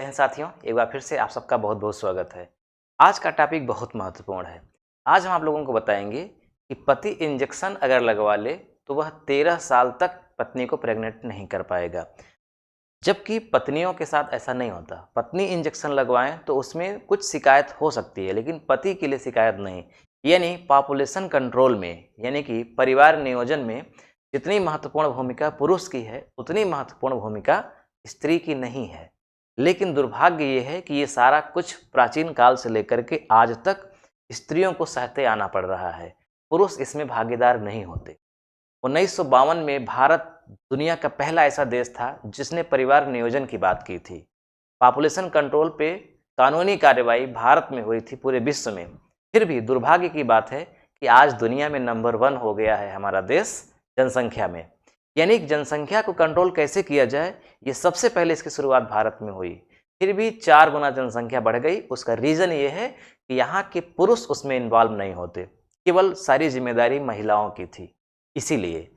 हिंद साथियों, एक बार फिर से आप सबका बहुत बहुत स्वागत है। आज का टॉपिक बहुत महत्वपूर्ण है। आज हम आप लोगों को बताएंगे कि पति इंजेक्शन अगर लगवा ले तो वह 13 साल तक पत्नी को प्रेग्नेंट नहीं कर पाएगा, जबकि पत्नियों के साथ ऐसा नहीं होता। पत्नी इंजेक्शन लगवाएं तो उसमें कुछ शिकायत हो सकती है, लेकिन पति के लिए शिकायत नहीं। यानी पॉपुलेशन कंट्रोल में, यानी कि परिवार नियोजन में जितनी महत्वपूर्ण भूमिका पुरुष की है, उतनी महत्वपूर्ण भूमिका स्त्री की नहीं है। लेकिन दुर्भाग्य ये है कि ये सारा कुछ प्राचीन काल से लेकर के आज तक स्त्रियों को सहते आना पड़ रहा है। पुरुष इसमें भागीदार नहीं होते। 1952 में भारत दुनिया का पहला ऐसा देश था जिसने परिवार नियोजन की बात की थी। पॉपुलेशन कंट्रोल पे कानूनी कार्रवाई भारत में हुई थी पूरे विश्व में। फिर भी दुर्भाग्य की बात है कि आज दुनिया में नंबर 1 हो गया है हमारा देश जनसंख्या में। यानी जनसंख्या को कंट्रोल कैसे किया जाए, ये सबसे पहले इसकी शुरुआत भारत में हुई। फिर भी 4 गुना जनसंख्या बढ़ गई। उसका रीज़न ये है कि यहाँ के पुरुष उसमें इन्वॉल्व नहीं होते, केवल सारी जिम्मेदारी महिलाओं की थी। इसीलिए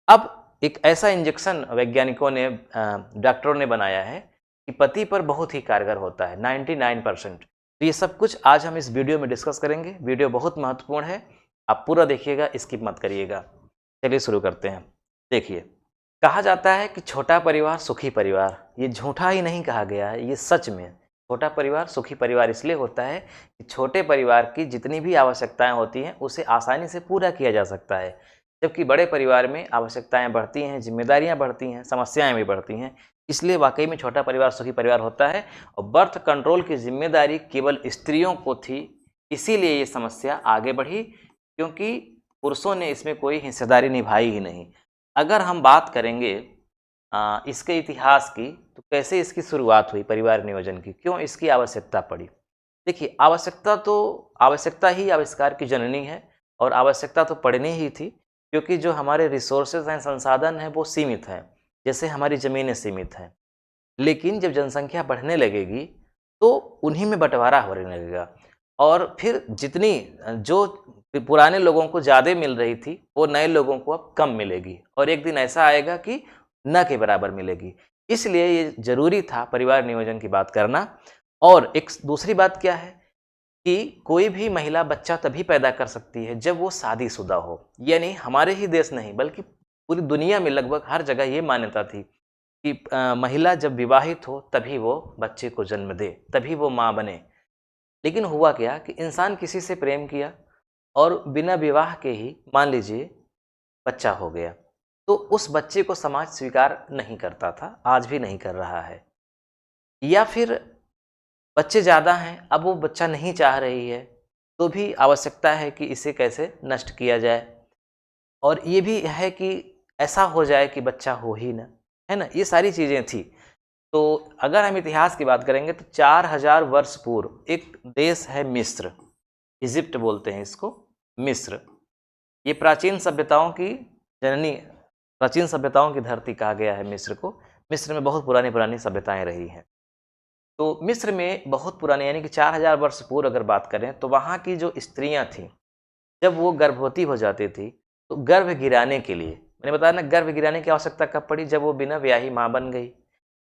अब एक ऐसा इंजेक्शन वैज्ञानिकों ने, डॉक्टरों ने बनाया है कि पति पर बहुत ही कारगर होता है 99%। तो ये सब कुछ आज हम इस वीडियो में डिस्कस करेंगे। वीडियो बहुत महत्वपूर्ण है, आप पूरा देखिएगा, स्किप मत करिएगा। चलिए शुरू करते हैं। देखिए, कहा जाता है कि छोटा परिवार सुखी परिवार। ये झूठा ही नहीं कहा गया है, ये सच में छोटा परिवार सुखी परिवार इसलिए होता है कि छोटे परिवार की जितनी भी आवश्यकताएं होती हैं उसे आसानी से पूरा किया जा सकता है, जबकि बड़े परिवार में आवश्यकताएं बढ़ती हैं, जिम्मेदारियां बढ़ती हैं, समस्याएं भी बढ़ती हैं। इसलिए वाकई में छोटा परिवार सुखी परिवार होता है। और बर्थ कंट्रोल की जिम्मेदारी केवल स्त्रियों को थी, इसीलिए ये समस्या आगे बढ़ी, क्योंकि पुरुषों ने इसमें कोई हिस्सेदारी निभाई ही नहीं। अगर हम बात करेंगे इसके इतिहास की, तो कैसे इसकी शुरुआत हुई परिवार नियोजन की, क्यों इसकी आवश्यकता पड़ी। देखिए, आवश्यकता ही आविष्कार की जननी है, और आवश्यकता तो पड़नी ही थी, क्योंकि जो हमारे रिसोर्सेज हैं, संसाधन हैं, वो सीमित हैं। जैसे हमारी ज़मीनें सीमित हैं, लेकिन जब जनसंख्या बढ़ने लगेगी तो उन्हीं में बंटवारा होने लगेगा। और फिर जितनी जो पुराने लोगों को ज़्यादा मिल रही थी, वो नए लोगों को अब कम मिलेगी, और एक दिन ऐसा आएगा कि न के बराबर मिलेगी। इसलिए ये ज़रूरी था परिवार नियोजन की बात करना। और एक दूसरी बात क्या है कि कोई भी महिला बच्चा तभी पैदा कर सकती है जब वो शादीशुदा हो। यानी हमारे ही देश नहीं बल्कि पूरी दुनिया में लगभग हर जगह ये मान्यता थी कि महिला जब विवाहित हो तभी वो बच्चे को जन्म दे, तभी वो माँ बने। लेकिन हुआ क्या कि इंसान किसी से प्रेम किया और बिना विवाह के ही मान लीजिए बच्चा हो गया, तो उस बच्चे को समाज स्वीकार नहीं करता था, आज भी नहीं कर रहा है। या फिर बच्चे ज़्यादा हैं, अब वो बच्चा नहीं चाह रही है, तो भी आवश्यकता है कि इसे कैसे नष्ट किया जाए। और ये भी है कि ऐसा हो जाए कि बच्चा हो ही ना, है ना, ये सारी चीज़ें थी। तो अगर हम इतिहास की बात करेंगे तो 4000 वर्ष पूर्व एक देश है मिस्र, इजिप्ट बोलते हैं इसको, मिस्र। ये प्राचीन सभ्यताओं की जननी, प्राचीन सभ्यताओं की धरती कहा गया है मिस्र को। मिस्र में बहुत पुरानी पुरानी सभ्यताएं रही हैं। तो मिस्र में बहुत पुराने, यानी कि 4000 वर्ष पूर्व अगर बात करें, तो वहाँ की जो स्त्रियाँ थीं, जब वो गर्भवती हो जाती थी तो गर्भ गिराने के लिए, मैंने बताया ना, गर्भ गिराने की आवश्यकता कब पड़ी, जब वो बिना ब्याही माँ बन गई।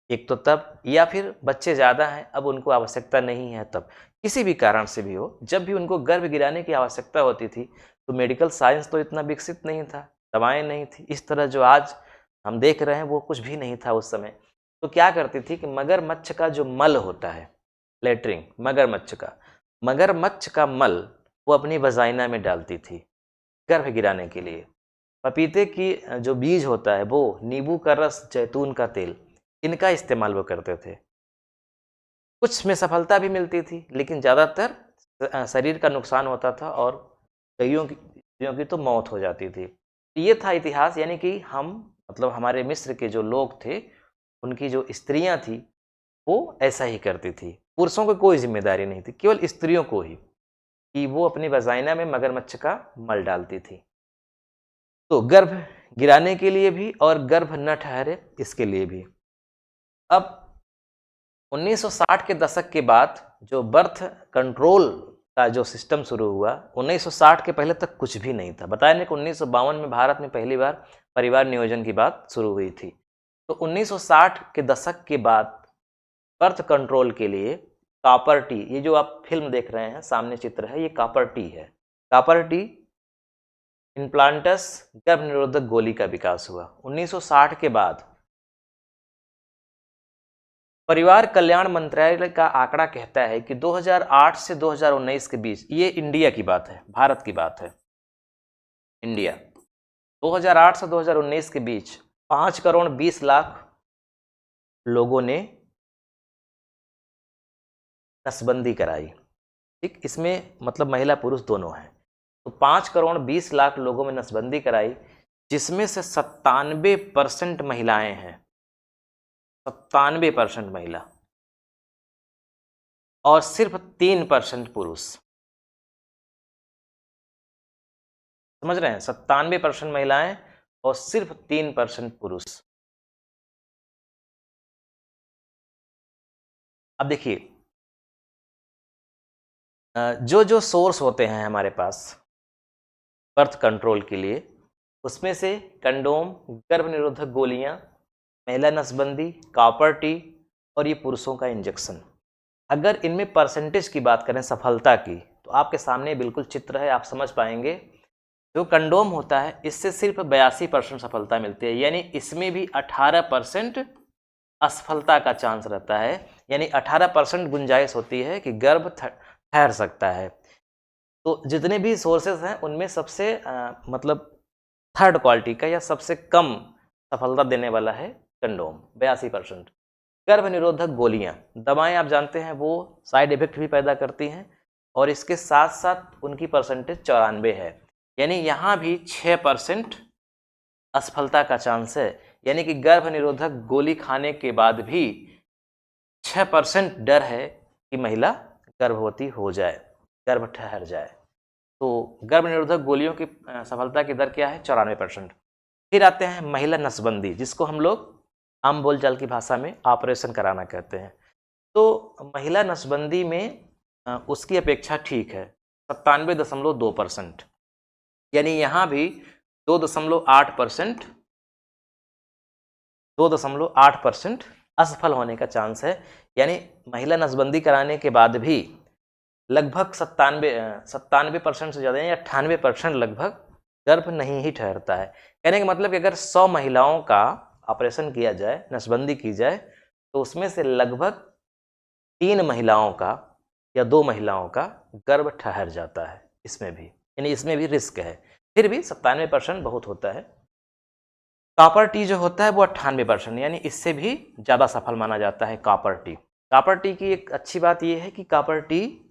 एक तो तब, या फिर बच्चे ज़्यादा हैं, अब उनको आवश्यकता नहीं है, तब किसी भी कारण से भी हो, जब भी उनको गर्भ गिराने की आवश्यकता होती थी, तो मेडिकल साइंस तो इतना विकसित नहीं था, दवाएं नहीं थी, इस तरह जो आज हम देख रहे हैं वो कुछ भी नहीं था उस समय। तो क्या करती थी कि मगरमच्छ का जो मल होता है, लेटरिन मगरमच्छ का मल वो अपनी वजाइना में डालती थी गर्भ गिराने के लिए। पपीते की जो बीज होता है वो, नींबू का रस, जैतून का तेल, इनका इस्तेमाल वो करते थे। कुछ में सफलता भी मिलती थी, लेकिन ज़्यादातर शरीर का नुकसान होता था, और कईयों की तो मौत हो जाती थी। ये था इतिहास। यानी कि हम, मतलब हमारे मिस्र के जो लोग थे, उनकी जो स्त्रियां थी वो ऐसा ही करती थी। पुरुषों को कोई जिम्मेदारी नहीं थी, केवल स्त्रियों को ही, कि वो अपनी वजाइना में मगरमच्छ का मल डालती थी। तो गर्भ गिराने के लिए भी और गर्भ न ठहरे इसके लिए भी। अब 1960 के दशक के बाद जो बर्थ कंट्रोल का जो सिस्टम शुरू हुआ, 1960 के पहले तक कुछ भी नहीं था। बताया नहीं कि 1952 में भारत में पहली बार परिवार नियोजन की बात शुरू हुई थी। तो 1960 के दशक के बाद बर्थ कंट्रोल के लिए कॉपर टी, ये जो आप फिल्म देख रहे हैं सामने चित्र है, ये कॉपर टी है। कॉपर टी इम्प्लांटस गर्भ निरोधक गोली का विकास हुआ 1960 के बाद। परिवार कल्याण मंत्रालय का आंकड़ा कहता है कि 2008 से 2019 के बीच, ये इंडिया की बात है, भारत की बात है, इंडिया, 2008 से 2019 के बीच 5 करोड़ 20 लाख लोगों ने नसबंदी कराई। ठीक, इसमें मतलब महिला पुरुष दोनों हैं। तो 5 करोड़ 20 लाख लोगों में नसबंदी कराई, जिसमें से 97% महिलाएं हैं, 97% महिला, और सिर्फ 3% पुरुष। समझ रहे हैं, 97% महिलाएं और सिर्फ 3% पुरुष। अब देखिए, जो जो सोर्स होते हैं हमारे पास बर्थ कंट्रोल के लिए, उसमें से कंडोम, गर्भ निरोधक गोलियां, महिला नसबंदी, कॉपर टी और ये पुरुषों का इंजेक्शन। अगर इनमें परसेंटेज की बात करें सफलता की, तो आपके सामने बिल्कुल चित्र है, आप समझ पाएंगे। जो कंडोम होता है इससे सिर्फ 82% सफलता मिलती है, यानी इसमें भी 18% असफलता का चांस रहता है, यानी 18% गुंजाइश होती है कि गर्भ ठहर सकता है। तो जितने भी सोर्सेस हैं उनमें सबसे मतलब थर्ड क्वालिटी का या सबसे कम सफलता देने वाला है कंडोम, 82%। गर्भ निरोधक गोलियां, दवाएं आप जानते हैं वो साइड इफेक्ट भी पैदा करती हैं, और इसके साथ साथ उनकी परसेंटेज 94 है, यानी यहाँ भी 6% असफलता का चांस है। यानी कि गर्भ निरोधक गोली खाने के बाद भी 6% डर है कि महिला गर्भवती हो जाए, गर्भ ठहर जाए। तो गर्भ निरोधक गोलियों की सफलता की दर क्या है? 94%। फिर आते हैं महिला नसबंदी, जिसको हम लोग आम बोलचाल की भाषा में ऑपरेशन कराना कहते हैं। तो महिला नसबंदी में उसकी अपेक्षा ठीक है 97.2%, यानी यहाँ भी 2.8% असफल होने का चांस है। यानी महिला नसबंदी कराने के बाद भी लगभग 97% से ज़्यादा या 98% लगभग गर्भ नहीं ही ठहरता है। कहने का मतलब कि अगर 100 महिलाओं का ऑपरेशन किया जाए, नसबंदी की जाए, तो उसमें से लगभग 3 महिलाओं का या 2 महिलाओं का गर्भ ठहर जाता है। इसमें भी, यानी इसमें भी रिस्क है। फिर भी 97% बहुत होता है। कॉपर टी जो होता है वो 98%, यानी इससे भी ज़्यादा सफल माना जाता है कॉपर टी। कॉपर टी की एक अच्छी बात यह है कि कॉपर टी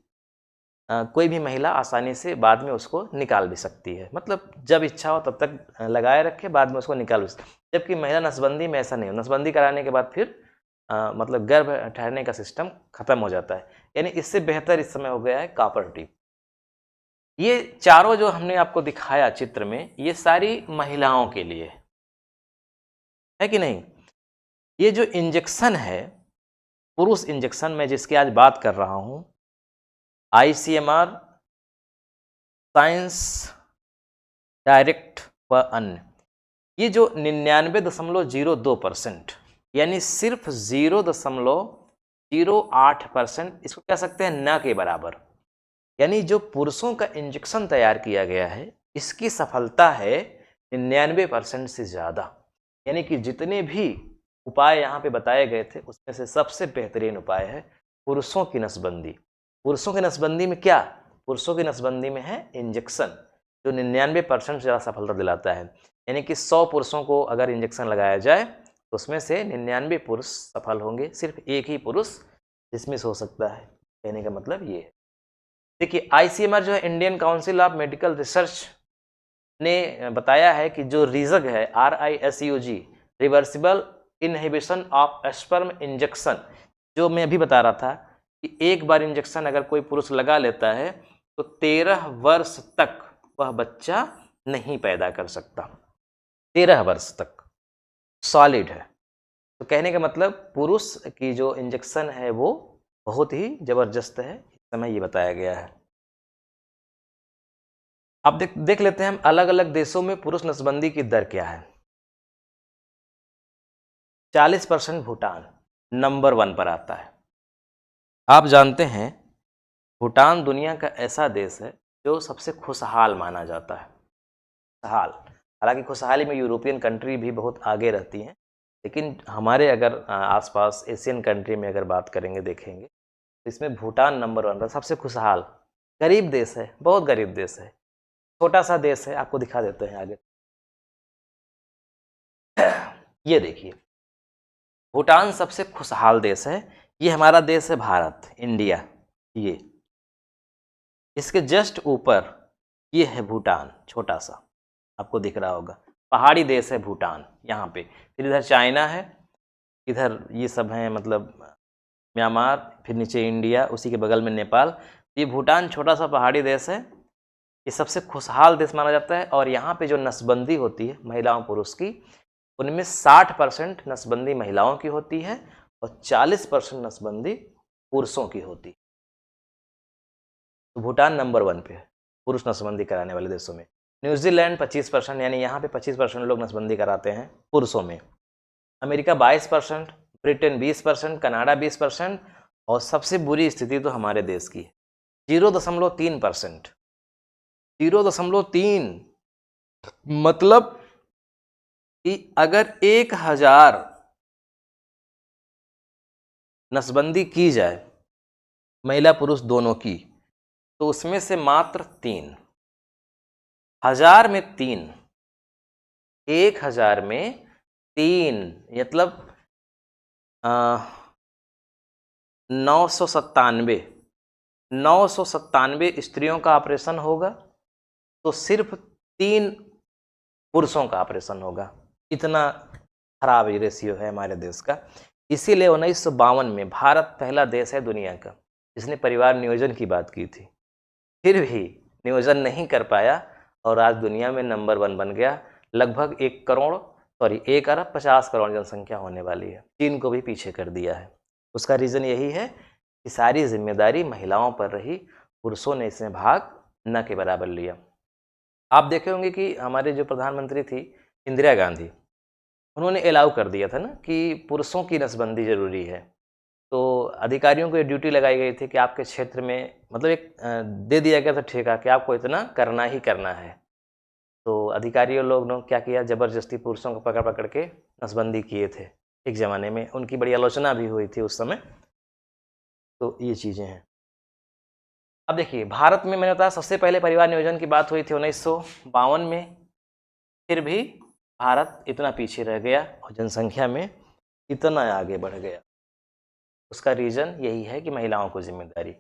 कोई भी महिला आसानी से बाद में उसको निकाल भी सकती है, मतलब जब इच्छा हो तब तक लगाए रखे, बाद में उसको निकाल भी सकती। जबकि महिला नसबंदी में ऐसा नहीं हो, नसबंदी कराने के बाद फिर मतलब गर्भ ठहरने का सिस्टम खत्म हो जाता है। यानी इससे बेहतर इस समय हो गया है कॉपर टी। ये चारों जो हमने आपको दिखाया चित्र में, ये सारी महिलाओं के लिए है कि नहीं। ये जो इंजेक्शन है, पुरुष इंजेक्शन में जिसकी आज बात कर रहा हूं, ICMR, साइंस डायरेक्ट व अन्य, ये जो 99.02%, यानी सिर्फ 0.08%, इसको कह सकते हैं न के बराबर, यानी जो पुरुषों का इंजेक्शन तैयार किया गया है इसकी सफलता है 99% से ज़्यादा। यानी कि जितने भी उपाय यहाँ पे बताए गए थे उसमें से सबसे बेहतरीन उपाय है पुरुषों की नसबंदी। पुरुषों की नसबंदी में क्या? पुरुषों की नसबंदी में है इंजेक्शन, जो 99% से ज़्यादा सफलता दिलाता है। यानी कि 100 पुरुषों को अगर इंजेक्शन लगाया जाए तो उसमें से 99 पुरुष सफल होंगे, सिर्फ एक ही पुरुष डिसमिस हो सकता है। कहने का मतलब ये है। देखिए, ICMR जो है, Indian council of medical research, ने बताया है कि जो रिजग है, RISUG, reversible inhibition of sperm injection, जो मैं अभी बता रहा था कि एक बार इंजेक्शन अगर कोई पुरुष लगा लेता है तो 13 वर्ष तक वह बच्चा नहीं पैदा कर सकता। 13 वर्ष तक सॉलिड है। तो कहने का मतलब पुरुष की जो इंजेक्शन है वो बहुत ही जबरदस्त है, इस समय ये बताया गया है। अब देख लेते हैं हम अलग अलग देशों में पुरुष नसबंदी की दर क्या है। 40% भूटान नंबर 1 पर आता है, आप जानते हैं भूटान दुनिया का ऐसा देश है जो सबसे खुशहाल माना जाता है। खुशहाल, हालांकि खुशहाली में यूरोपियन कंट्री भी बहुत आगे रहती हैं, लेकिन हमारे अगर आसपास एशियन कंट्री में अगर बात करेंगे देखेंगे तो इसमें भूटान नंबर 1 पर सबसे खुशहाल। गरीब देश है, बहुत गरीब देश है, छोटा सा देश है। आपको दिखा देते हैं आगे। ये देखिए, भूटान सबसे खुशहाल देश है। ये हमारा देश है भारत, इंडिया। ये इसके जस्ट ऊपर ये है भूटान, छोटा सा, आपको दिख रहा होगा। पहाड़ी देश है भूटान यहाँ पे। फिर इधर चाइना है, इधर ये सब हैं, मतलब म्यांमार, फिर नीचे इंडिया, उसी के बगल में नेपाल। ये भूटान छोटा सा पहाड़ी देश है। ये सबसे खुशहाल देश माना जाता है। और यहाँ पे जो नसबंदी होती है महिलाओं पुरुष की, उनमें 60% नसबंदी महिलाओं की होती है और 40% नसबंदी पुरुषों की होती है। तो भूटान नंबर 1 पे है पुरुष नसबंदी कराने वाले देशों में। न्यूजीलैंड 25%, यानी यहाँ पे 25% लोग नसबंदी कराते हैं पुरुषों में। अमेरिका 22%, ब्रिटेन 20%, कनाडा 20%, और सबसे बुरी स्थिति तो हमारे देश की है, 0.3%। 0.3 मतलब कि अगर 1000 नसबंदी की जाए महिला पुरुष दोनों की, तो उसमें से मात्र 3, 1000 में 3, 1000 में 3, मतलब 997 स्त्रियों का ऑपरेशन होगा, तो सिर्फ 3 पुरुषों का ऑपरेशन होगा। इतना खराब रेशियो है हमारे देश का। इसीलिए 1952 में भारत पहला देश है दुनिया का जिसने परिवार नियोजन की बात की थी, फिर भी नियोजन नहीं कर पाया और आज दुनिया में नंबर 1 बन गया। लगभग 1 अरब 50 करोड़ जनसंख्या होने वाली है। चीन को भी पीछे कर दिया है। उसका रीज़न यही है कि सारी जिम्मेदारी महिलाओं पर रही, पुरुषों ने इसमें भाग न के बराबर लिया। आप देखे होंगे कि हमारे जो प्रधानमंत्री थी इंदिरा गांधी, उन्होंने अलाउ कर दिया था ना कि पुरुषों की नसबंदी ज़रूरी है। तो अधिकारियों को ये ड्यूटी लगाई गई थी कि आपके क्षेत्र में, मतलब एक दे दिया गया था ठेका कि आपको इतना करना ही करना है। तो अधिकारियों लोग ने क्या किया, ज़बरदस्ती पुरुषों को पकड़ पकड़ के नसबंदी किए थे। एक ज़माने में उनकी बड़ी आलोचना भी हुई थी उस समय। तो ये चीज़ें हैं। अब देखिए, भारत में मैंने बताया सबसे पहले परिवार नियोजन की बात हुई थी 1952 में। फिर भी भारत इतना पीछे रह गया और जनसंख्या में इतना आगे बढ़ गया। उसका रीज़न यही है कि महिलाओं को जिम्मेदारी।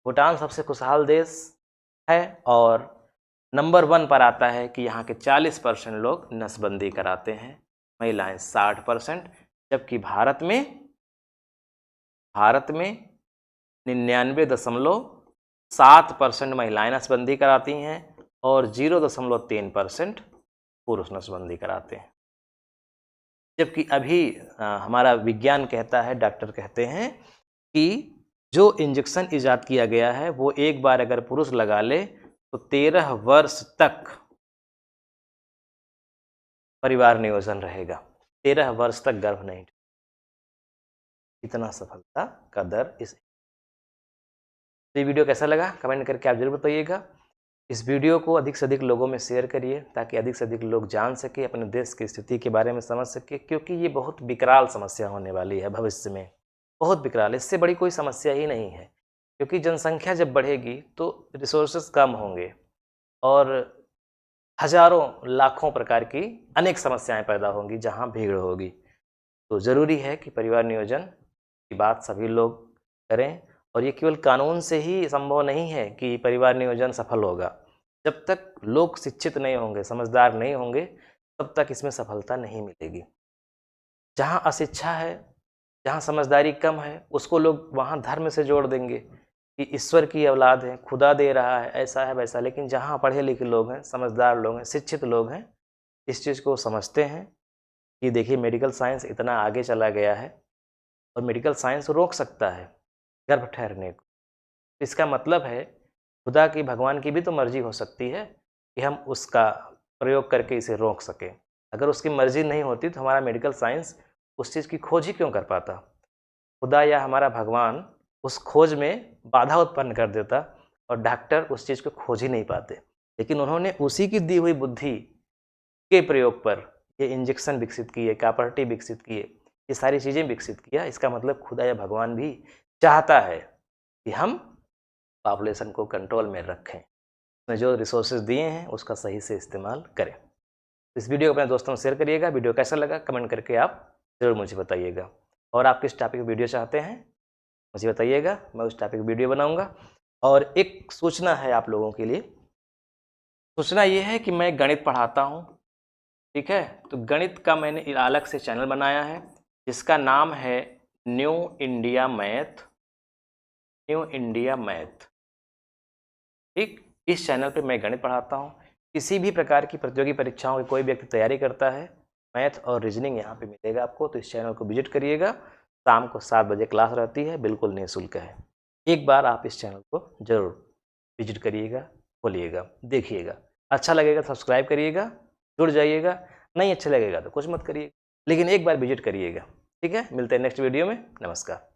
भूटान सबसे खुशहाल देश है और नंबर 1 पर आता है कि यहाँ के 40% लोग नसबंदी कराते हैं, महिलाएं 60%, जबकि भारत में 99.7% महिलाएं नसबंदी कराती हैं और 0.3% पुरुष नसबंदी कराते हैं। जबकि अभी हमारा विज्ञान कहता है, डॉक्टर कहते हैं कि जो इंजेक्शन इजाद किया गया है वो एक बार अगर पुरुष लगा ले तो 13 वर्ष तक परिवार नियोजन रहेगा, 13 वर्ष तक गर्भ नहीं। इतना सफलता का दर इस। तो ये वीडियो कैसा लगा कमेंट करके आप जरूर बताइएगा। इस वीडियो को अधिक से अधिक लोगों में शेयर करिए ताकि अधिक से अधिक लोग जान सके, अपने देश की स्थिति के बारे में समझ सके, क्योंकि ये बहुत विकराल समस्या होने वाली है भविष्य में, बहुत विकराल। इससे बड़ी कोई समस्या ही नहीं है, क्योंकि जनसंख्या जब बढ़ेगी तो रिसोर्सेज कम होंगे और हजारों लाखों प्रकार की अनेक समस्याएं पैदा होंगी जहां भीड़ होगी। तो ज़रूरी है कि परिवार नियोजन की बात सभी लोग करें, और ये केवल कानून से ही संभव नहीं है कि परिवार नियोजन सफल होगा। जब तक लोग शिक्षित नहीं होंगे, समझदार नहीं होंगे, तब तक इसमें सफलता नहीं मिलेगी। जहाँ अशिक्षा है, जहाँ समझदारी कम है, उसको लोग वहाँ धर्म से जोड़ देंगे कि ईश्वर की औलाद है, खुदा दे रहा है, ऐसा है वैसा। लेकिन जहाँ पढ़े लिखे लोग हैं, समझदार लोग हैं, शिक्षित लोग हैं, इस चीज़ को समझते हैं कि देखिए मेडिकल साइंस इतना आगे चला गया है और मेडिकल साइंस रोक सकता है गर्भ ठहरने को। इसका मतलब है खुदा की, भगवान की भी तो मर्जी हो सकती है कि हम उसका प्रयोग करके इसे रोक सकें। अगर उसकी मर्जी नहीं होती तो हमारा मेडिकल साइंस उस चीज़ की खोज ही क्यों कर पाता। खुदा या हमारा भगवान उस खोज में बाधा उत्पन्न कर देता और डॉक्टर उस चीज़ को खोज ही नहीं पाते। लेकिन उन्होंने उसी की दी हुई बुद्धि के प्रयोग पर ये इंजेक्शन विकसित किए, कॉपर्टी विकसित किए, ये सारी चीज़ें विकसित किया। इसका मतलब खुदा या भगवान भी चाहता है कि हम पॉपुलेशन को कंट्रोल में रखें, उसने जो रिसोर्सेज दिए हैं उसका सही से इस्तेमाल करें। इस वीडियो को अपने दोस्तों में शेयर करिएगा। वीडियो कैसा लगा कमेंट करके आप ज़रूर मुझे बताइएगा, और आप किस टॉपिक वीडियो चाहते हैं मुझे बताइएगा, मैं उस टॉपिक वीडियो बनाऊंगा। और एक सूचना है आप लोगों के लिए, सूचना ये है कि मैं गणित पढ़ाता हूँ, ठीक है। तो गणित का मैंने अलग से चैनल बनाया है जिसका नाम है new India math, new India math, ठीक। इस चैनल पे मैं गणित पढ़ाता हूँ। किसी भी प्रकार की प्रतियोगी परीक्षाओं की कोई व्यक्ति तैयारी करता है, मैथ और रीजनिंग यहाँ पे मिलेगा आपको। तो इस चैनल को विजिट करिएगा। शाम को 7 बजे क्लास रहती है, बिल्कुल निःशुल्क है। एक बार आप इस चैनल को ज़रूर विजिट करिएगा, खोलिएगा, देखिएगा। अच्छा लगेगा तो सब्सक्राइब करिएगा, जुड़ जाइएगा। नहीं अच्छा लगेगा तो कुछ मत करिएगा, लेकिन एक बार विजिट करिएगा, ठीक है। मिलते हैं नेक्स्ट वीडियो में। नमस्कार।